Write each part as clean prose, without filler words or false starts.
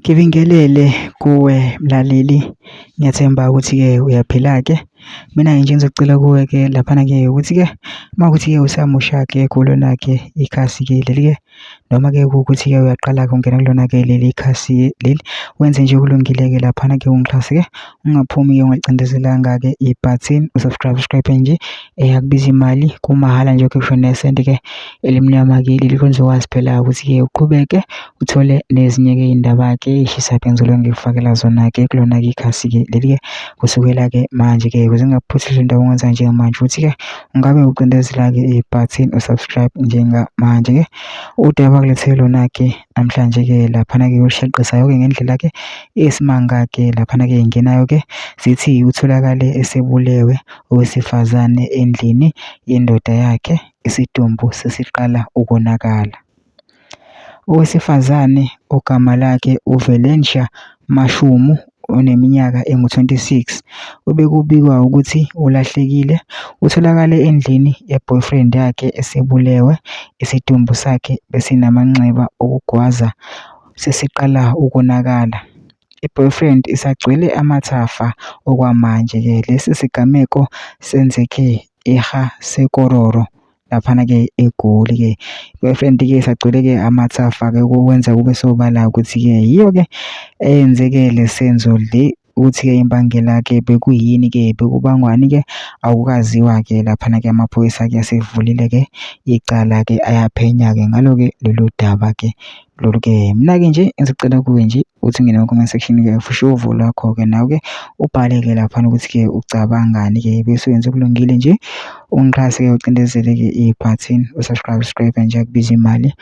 Ngibingelele kuwe mlaleli, ngiyathemba ukuthi-ke uyaphila-ke. Mina-ke nje ngizocela kuwe-ke laphana-ke ukuthi-ke mawukuthi-ke usamusha-ke kulona-ke ikhasi-ke leli-ke, noma-ke kuwukuthi-ke uyaqala-ke ungena kulona-ke leli khasi leli, wenze nje kulungile-ke laphana-ke ungixhase-ke, ungaphumi-ke ungacindezelanga-ke ibhathini usubscribe nje, akubizi imali, kumahhala nje ukhipha nesenti-ke elimnyama-ke leli kwenza phela ukuthi-ke uqhubeke uthole nezinye-ke iy'ndaba-ke ey'shisa-ke engizobe ngikufakela zona-ke kulona-ke ikhasi-ke leli-ke kusukela-ke manje-ke ukuze ngingakuphuthi le ndaba ongenza njengamanje futhi-ke ungabe ucindezela-ke ibhathini usubscribe njengamanje-ke. Udaba kulethele lona-ke namhlanje-ke laphana-ke olushaqisa-ke ngendlela-ke esimanga-ke laphana-ke ingenayo-ke zithi utholakale esebulewe owesifazane endlini yendoda yakhe, isidumbu sesiqala ukonakala. Owesifazane ogama lakhe uValencia Mashumu oneminyaka engu-26 obekubikwa ukuthi ulahlekile utholakale endlini ye-boyfriend yakhe esebulewe, isidumbu sakhe besinamanxeba okugwaza sesiqala ukonakala. I-boyfriend isagcwele amathafa okwamanje-ke lesi sigameko senzeke eGasekororo laphana-ke eGoli-ke. I-boyfriend-ke isagcwele-ke amathafa-ke okwenza kube sobala ukuthi-ke yiyo-ke eyenzeke le senzo le ukuthi-ke imbangela-ke bekuyini-ke bekubangwani-ke akukaziwa-ke laphana-ke amaphoyisa-ke asevulile-ke icala-ke ayaphenya-ke ngalo-ke lolu daba-ke lolu-ke. Mina-ke nje engizocela kuwe nje ukuthi ungene kuma-comment section-ke ufishe uvo lwakho-ke nawe-ke ubhale-ke laphana ukuthi-ke ucabangani-ke bese wenze kulungile nje ungixhase-ke ucindezele-ke ibhathini usubscribe nje akubiza imali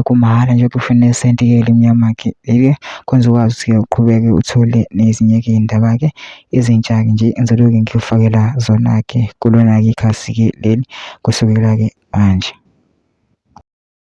kumahhala nje ukhipha nesenti-ke elimnyama-ke leli-ke kwenza ukwazi ukuthi-ke uqhubeke uthole nezinye-ke iy'ndaba-ke ezintsha-ke nje engizobe ngikufakela zona-ke kulona-ke ikhasi-ke leli kusukela-ke manje.